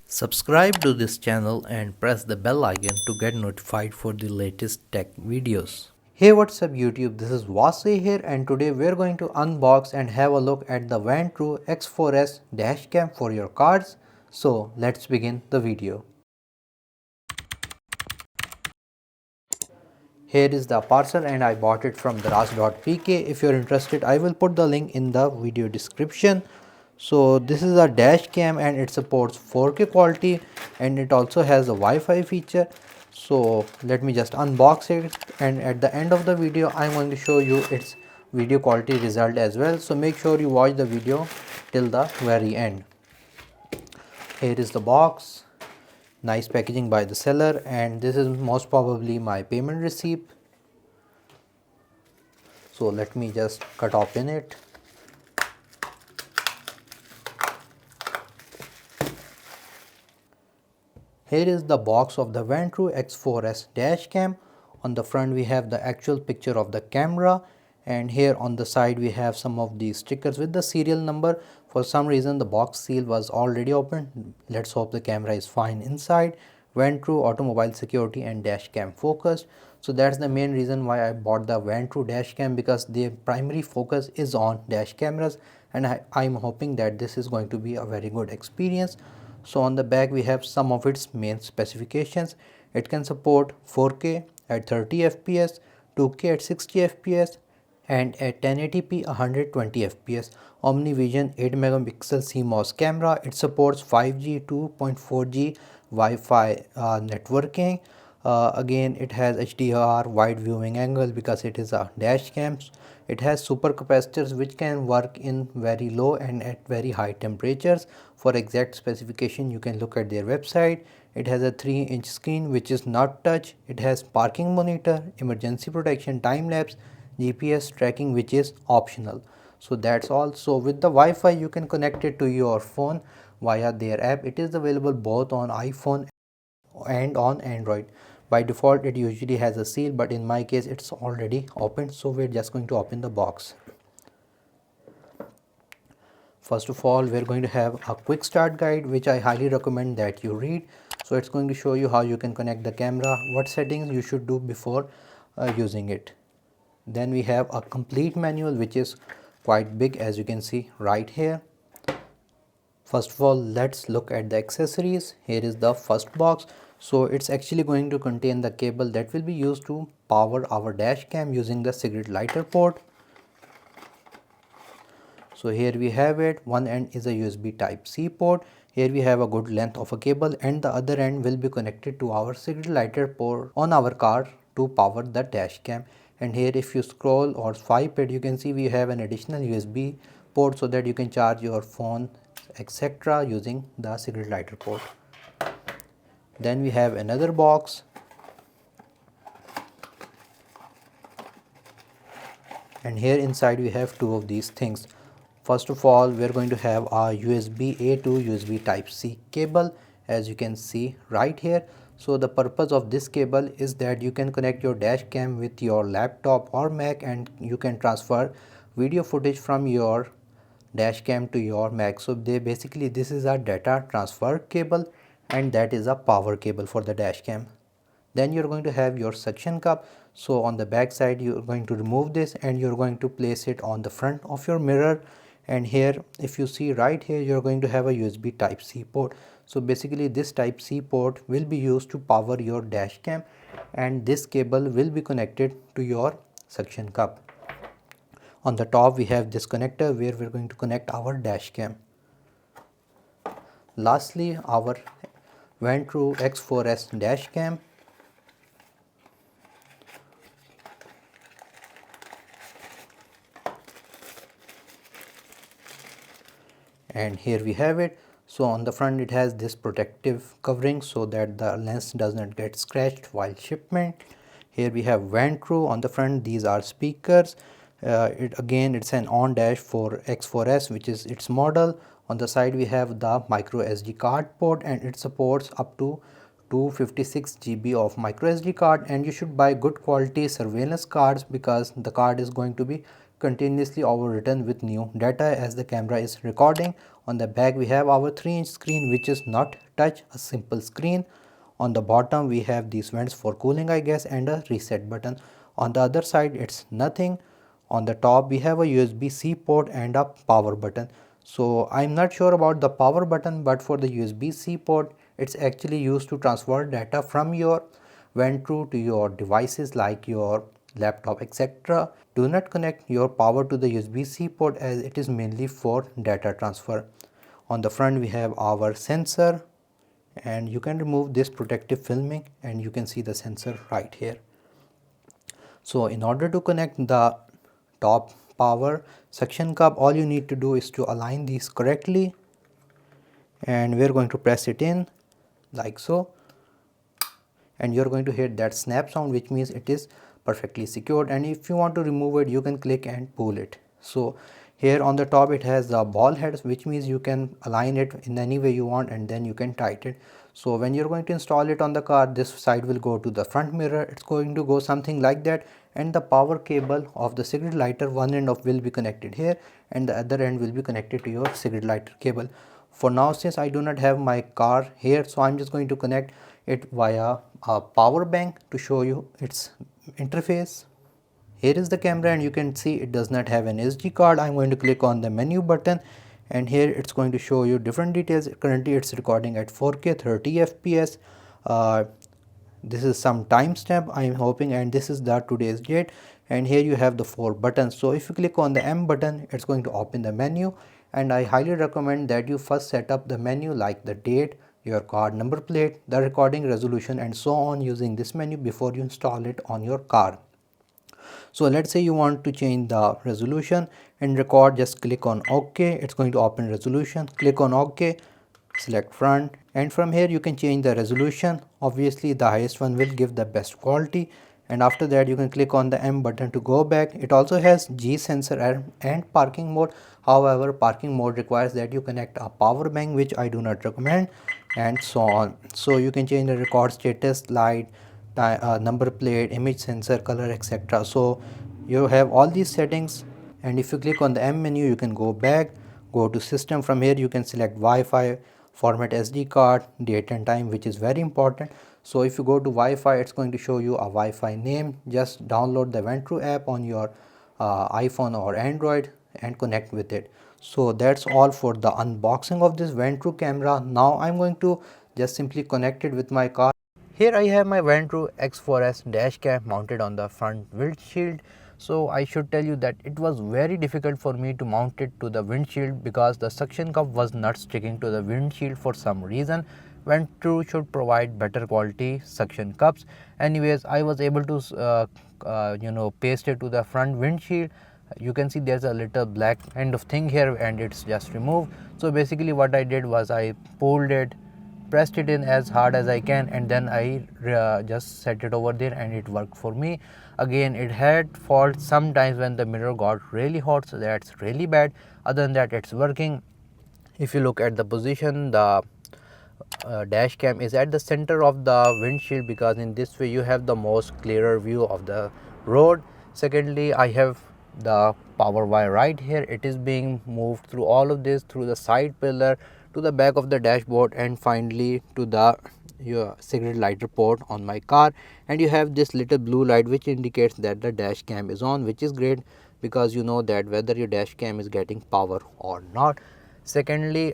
Subscribe to this channel and press the bell icon to get notified for the latest tech videos. Hey, what's up YouTube, this is Wasay here and today we're going to unbox and have a look at the Vantrue X4S Dashcam for your cars. So let's begin the video. Here is the parcel and I bought it from daraz.pk. If you're interested, I will put the link in the video description. So this is a dash cam and it supports 4K quality and it also has a Wi-Fi feature. So let me just unbox it, and at the end of the video I'm going to show you its video quality result as well. So make sure you watch the video till the very end. Here is the box. Nice packaging by the seller, and this is most probably my payment receipt. So let me just cut open it. Here is the box of the Vantrue X4S Dashcam. On the front we have the actual picture of the camera, and here on the side we have some of the stickers with the serial number. For some reason the box seal was already open. Let's hope the camera is fine inside. Vantrue automobile security and dashcam focused. So that's the main reason why I bought the Vantrue Dashcam, because their primary focus is on dash cameras, and I'm hoping that this is going to be a very good experience. So on the back we have some of its main specifications. It can support 4K at 30 fps, 2K at 60 fps, and at 1080p 120 fps. Omnivision 8 megapixel CMOS camera. It supports 5G 2.4G Wi-Fi networking. Again, it has HDR wide viewing angle because it is a dash cam. It has super capacitors which can work in very low and at very high temperatures. For exact specification you can look at their website. It has a 3-inch screen which is not touch. It has parking monitor, emergency protection, time lapse, GPS tracking which is optional. So that's all. So with the Wi-Fi you can connect it to your phone via their app. It is available both on iPhone and on Android. By default it usually has a seal, but in my case it's already opened, so we're just going to open the box. First of all, we're going to have a quick start guide which I highly recommend that you read. So it's going to show you how you can connect the camera, what settings you should do before using it. Then we have a complete manual which is quite big, as you can see right here. First of all, let's look at the accessories. Here is the first box. So it's actually going to contain the cable that will be used to power our dash cam using the cigarette lighter port. So here we have it. One end is a USB type C port. Here we have a good length of a cable, and the other end will be connected to our cigarette lighter port on our car to power the dash cam. And here if you scroll or swipe it, you can see we have an additional USB port so that you can charge your phone etc. using the cigarette lighter port. Then we have another box. And here inside we have two of these things. First of all, we're going to have a USB A to USB type C cable, as you can see right here. So the purpose of this cable is that you can connect your dash cam with your laptop or Mac, and you can transfer video footage from your dash cam to your Mac. So this is a data transfer cable, and that is a power cable for the dash cam. Then you're going to have your suction cup. So on the back side you're going to remove this and you're going to place it on the front of your mirror. And here if you see right here, you're going to have a USB type C port. So basically this type C port will be used to power your dash cam, and this cable will be connected to your suction cup. On the top we have this connector where we're going to connect our dash cam. Lastly, our Vantrue X4S Dashcam. And here we have it. So on the front it has this protective covering so that the lens does not get scratched while shipment. Here we have Vantrue on the front. These are speakers. It's an on dash for X4S, which is its model. On the side we have the micro SD card port, and it supports up to 256 GB of micro SD card, and you should buy good quality surveillance cards because the card is going to be continuously overwritten with new data as the camera is recording. On the back we have our 3-inch screen which is not touch, a simple screen. On the bottom we have these vents for cooling I guess and a reset button. On the other side it's nothing. On the top we have a USB-C port and a power button. So I'm not sure about the power button, but for the USB-C port it's actually used to transfer data from your Vantrue to your devices like your laptop etc. Do not connect your power to the USB-C port as it is mainly for data transfer. On the front we have our sensor, and you can remove this protective filming and you can see the sensor right here. So in order to connect the top power suction cup, all you need to do is to align these correctly, and we're going to press it in like so, and you're going to hear that snap sound, which means it is perfectly secured. And if you want to remove it, you can click and pull it. So here on the top it has the ball heads, which means you can align it in any way you want and then you can tighten it. So when you're going to install it on the car, this side will go to the front mirror, it's going to go something like that, and the power cable of the cigarette lighter, one end of will be connected here and the other end will be connected to your cigarette lighter cable. For now, since I do not have my car here, so I'm just going to connect it via a power bank to show you its interface. Here is the camera and you can see it does not have an SD card. I'm going to click on the menu button and here it's going to show you different details. Currently it's recording at 4K 30 FPS. This is some timestamp I'm hoping, and this is the today's date, and here you have the 4 buttons. So if you click on the M button, it's going to open the menu, and I highly recommend that you first set up the menu like the date, your car number plate, the recording resolution and so on using this menu before you install it on your car. So let's say you want to change the resolution and record, just click on OK. It's going to open resolution, click on OK, select front, and from here you can change the resolution. Obviously the highest one will give the best quality, and after that you can click on the M button to go back. It also has G sensor and parking mode. However, parking mode requires that you connect a power bank, which I do not recommend, and so on. So you can change the record status, light, number plate, image sensor, color, etc. So you have all these settings, and if you click on the M menu you can go back, go to system. From here you can select Wi-Fi, format SD card, date and time, which is very important. So if you go to Wi-Fi, it's going to show you a Wi-Fi name. Just download the Vantrue app on your iPhone or Android and connect with it. So that's all for the unboxing of this Vantrue camera. Now I'm going to just simply connect it with my car. Here I have my Vantrue X4S Dashcam mounted on the front windshield. So I should tell you that it was very difficult for me to mount it to the windshield because the suction cup was not sticking to the windshield for some reason. Vantrue should provide better quality suction cups. Anyways, I was able to paste it to the front windshield. You can see there's a little black kind of thing here and it's just removed. So basically what I did was I pulled it, pressed it in as hard as I can, and then I just set it over there and it worked for me. Again, it had faults sometimes when the mirror got really hot, so that's really bad. Other than that, it's working. If you look at the position, the dash cam is at the center of the windshield because in this way you have the most clearer view of the road. Secondly, I have the power wire right here. It is being moved through all of this, through the side pillar to the back of the dashboard and finally to the your cigarette lighter port on my car. And you have this little blue light which indicates that the dash cam is on, which is great because you know that whether your dash cam is getting power or not. Secondly,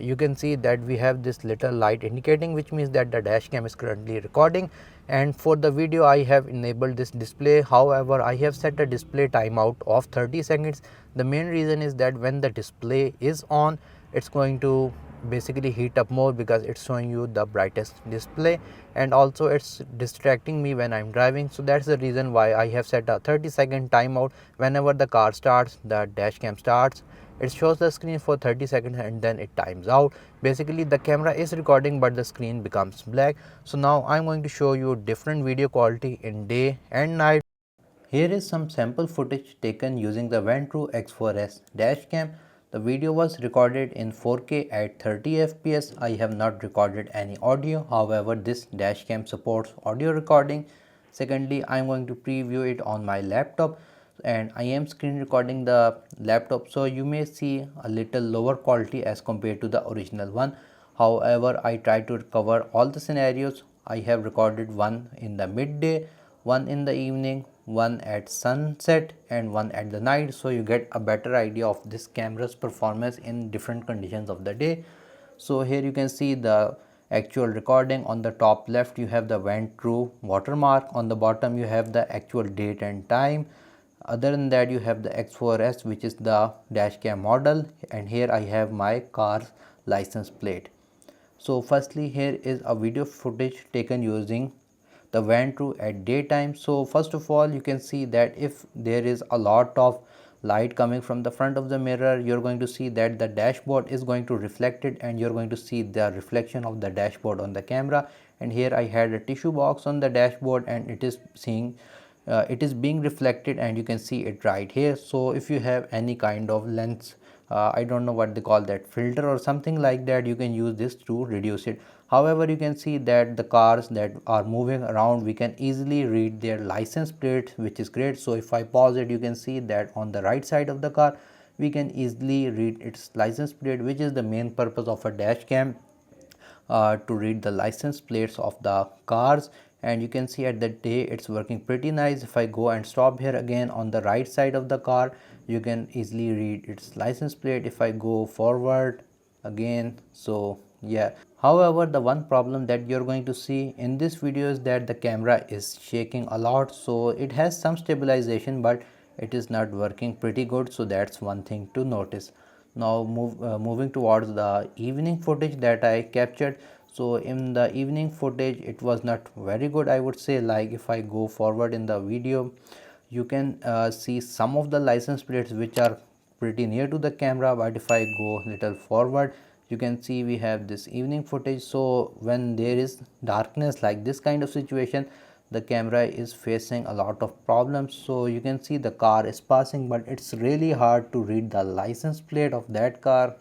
you can see that we have this little light indicating, which means that the dash cam is currently recording. And for the video I have enabled this display. However, I have set a display timeout of 30 seconds. The main reason is that when the display is on, it's going to basically heat up more because it's showing you the brightest display, and also it's distracting me when I'm driving. So that's the reason why I have set a 30-second timeout. Whenever the car starts, the dash cam starts, it shows the screen for 30 seconds and then it times out. Basically the camera is recording but the screen becomes black. So now I'm going to show you different video quality in day and night. Here is some sample footage taken using the Vantrue X4S Dashcam. The video was recorded in 4K at 30 FPS. I have not recorded any audio. However, this dashcam supports audio recording. Secondly, I am going to preview it on my laptop. and I am screen recording the laptop, so you may see a little lower quality as compared to the original one. However, I try to cover all the scenarios. I have recorded one in the midday, one in the evening, one at sunset and one at the night, so you get a better idea of this camera's performance in different conditions of the day. So here you can see the actual recording. On the top left you have the Vantrue watermark, on the bottom you have the actual date and time. Other than that, you have the X4S, which is the Dashcam model, and here I have my car's license plate. So firstly, here is a video footage taken using the Vantrue at daytime. So first of all, you can see that if there is a lot of light coming from the front of the mirror, you're going to see that the dashboard is going to reflect it, and you're going to see the reflection of the dashboard on the camera. And here I had a tissue box on the dashboard, and it is being reflected, and you can see it right here. So if you have any kind of lens, I don't know what they call that, filter or something like that, you can use this to reduce it. However, you can see that the cars that are moving around, we can easily read their license plate, which is great. So if I pause it, you can see that on the right side of the car we can easily read its license plate, which is the main purpose of a dash cam, to read the license plates of the cars. And you can see at the day it's working pretty nice. If I go and stop here again, on the right side of the car you can easily read its license plate. If I go forward again, so yeah. However, the one problem that you're going to see in this video is that the camera is shaking a lot. So it has some stabilization, but it is not working pretty good, so that's one thing to notice. Now moving towards the evening footage that I captured. So in the evening footage it was not very good, I would say. Like if I go forward in the video, you can see some of the license plates which are pretty near to the camera, but if I go little forward, you can see we have this evening footage. So when there is darkness like this kind of situation, the camera is facing a lot of problems. So you can see the car is passing, but it's really hard to read the license plate of that car.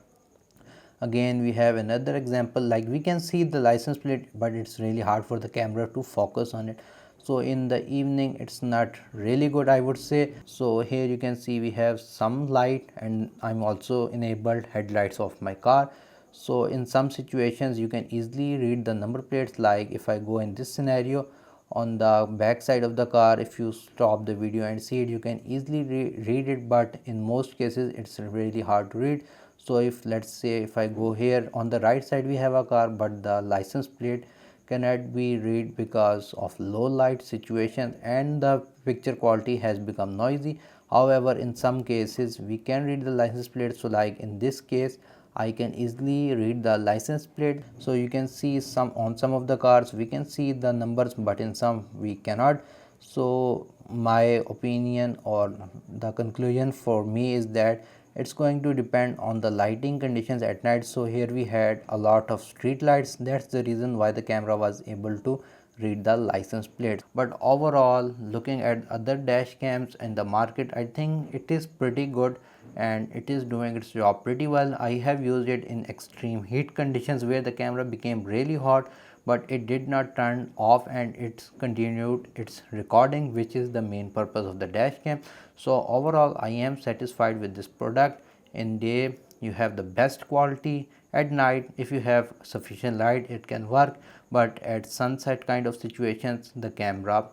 Again, we have another example, like we can see the license plate, but it's really hard for the camera to focus on it. So in the evening it's not really good, I would say. So here you can see we have some light, and I'm also enabled headlights of my car. So in some situations you can easily read the number plates. Like if I go in this scenario, on the back side of the car, if you stop the video and see it, you can easily read it, but in most cases it's really hard to read. So if let's say if I go here, on the right side we have a car, but the license plate cannot be read because of low light situation, and the picture quality has become noisy. However, in some cases we can read the license plate. So like in this case, I can easily read the license plate. So you can see on some of the cars we can see the numbers, but in some we cannot. So my opinion or the conclusion for me is that it's going to depend on the lighting conditions at night. So here we had a lot of street lights, that's the reason why the camera was able to read the license plate. But overall, looking at other dash cams in the market, I think it is pretty good and it is doing its job pretty well. I have used it in extreme heat conditions where the camera became really hot, but it did not turn off and it continued its recording, which is the main purpose of the dash cam. So overall, I am satisfied with this product. In day you have the best quality, at night if you have sufficient light it can work, but at sunset kind of situations the camera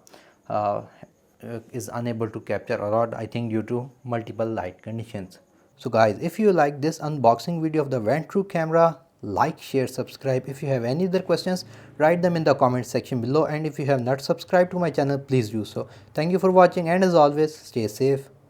is unable to capture a lot, I think due to multiple light conditions. So guys, if you like this unboxing video of the Vantrue camera, like, share, subscribe. If you have any other questions, write them in the comment section below, and if you have not subscribed to my channel, please do so. Thank you for watching, and as always, stay safe.